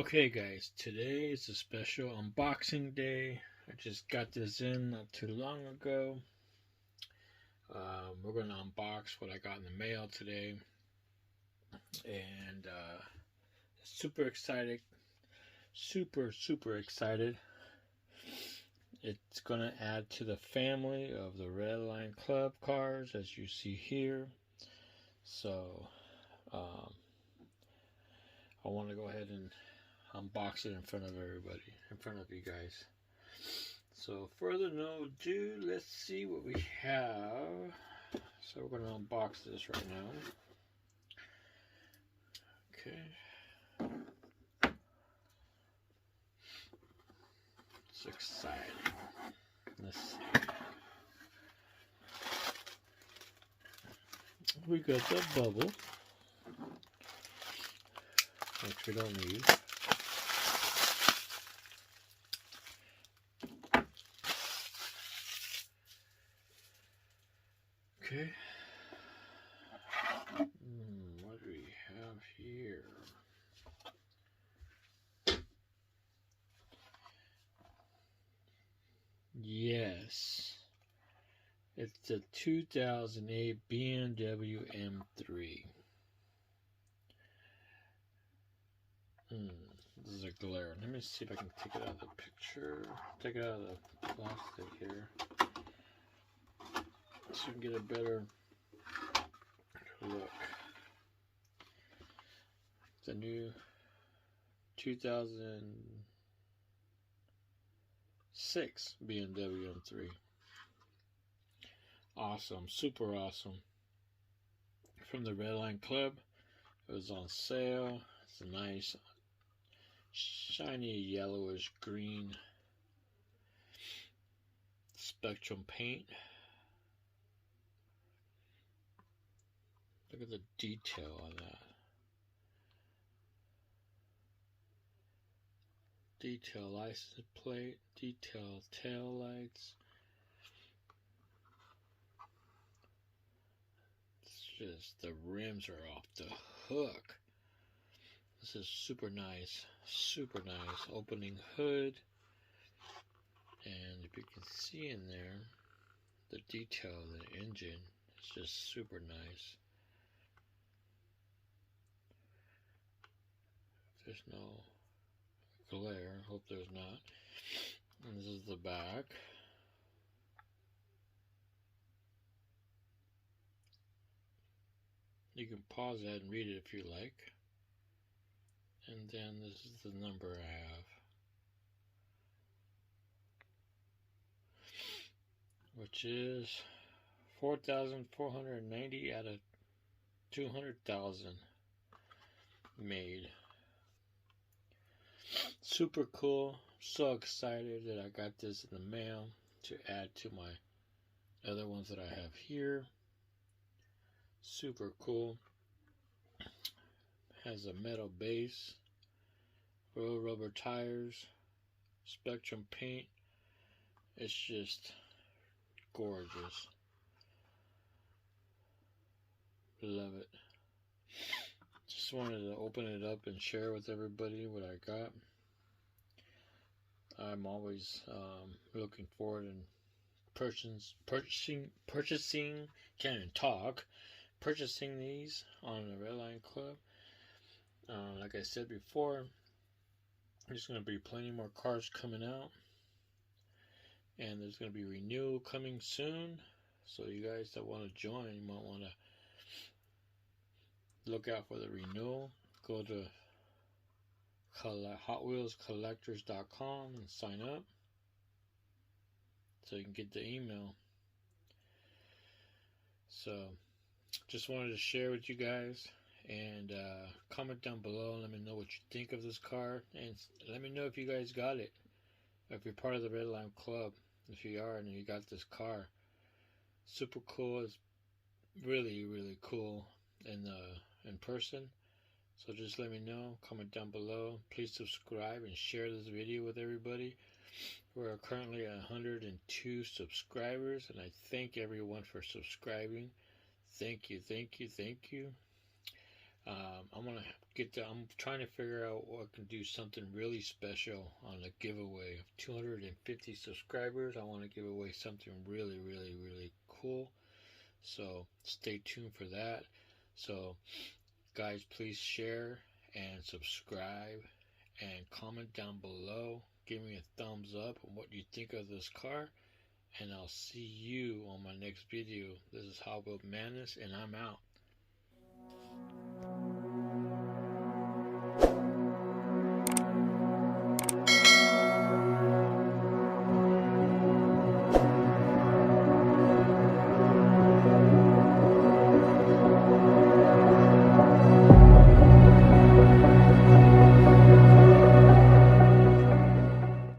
Okay, guys, today is a special unboxing day. I just got this in not too long ago. We're going to unbox what I got in the mail today, and super excited, super excited. It's going to add to the family of the Redline Club cars, as you see here. So, um, I want to go ahead and unbox it in front of everybody, in front of you guys. So further no ado, let's see what we have. So we're going to unbox this right now. Okay. It's exciting. Let's see. We got the bubble, which we don't need. Okay. What do we have here? Yes. It's a 2008 BMW M3. This is a glare. Let me see if I can take it out of the picture. Take it out of the plastic here. So we can get a better look. It's a new 2006 BMW M3. Awesome, super awesome. From the Redline Club. It was on sale. It's a nice shiny yellowish green Spectrum paint. Look at the detail on that. Detail license plate, detail tail lights. It's just the rims are off the hook. This is super nice, super nice. Opening hood, and if you can see in there, the detail of the engine is just super nice. There's no glare, hope there's not. And this is the back. You can pause that and read it if you like. And then this is the number I have, which is 4,490 out of 200,000 made. Super cool. So excited that I got this in the mail to add to my other ones that I have here. Super cool. Has a metal base, real rubber tires, Spectrum paint. It's just gorgeous. Love it. Just wanted to open it up and share with everybody what I got. I'm always looking forward and purchasing, can't even talk, purchasing these on the Redline Club. Like I said before, there's going to be plenty more cars coming out, and there's going to be renewal coming soon. So you guys that want to join, you might want to look out for the renewal. Go to HotWheelsCollectors.com and sign up so you can get the email. So just wanted to share with you guys, and comment down below and let me know what you think of this car, and let me know if you guys got it, if you're part of the Redline Club. If you are and you got this car, super cool. It's really cool in person. So just let me know, comment down below. Please subscribe and share this video with everybody. We're currently at 102 subscribers, and I thank everyone for subscribing. Thank you. I'm gonna I'm trying to figure out what I can do something really special on a giveaway of 250 subscribers. I want to give away something really, really, really cool. So stay tuned for that. So guys, please share and subscribe and comment down below. Give me a thumbs up on what you think of this car. And I'll see you on my next video. This is Hot Wheeled Madness, and I'm out.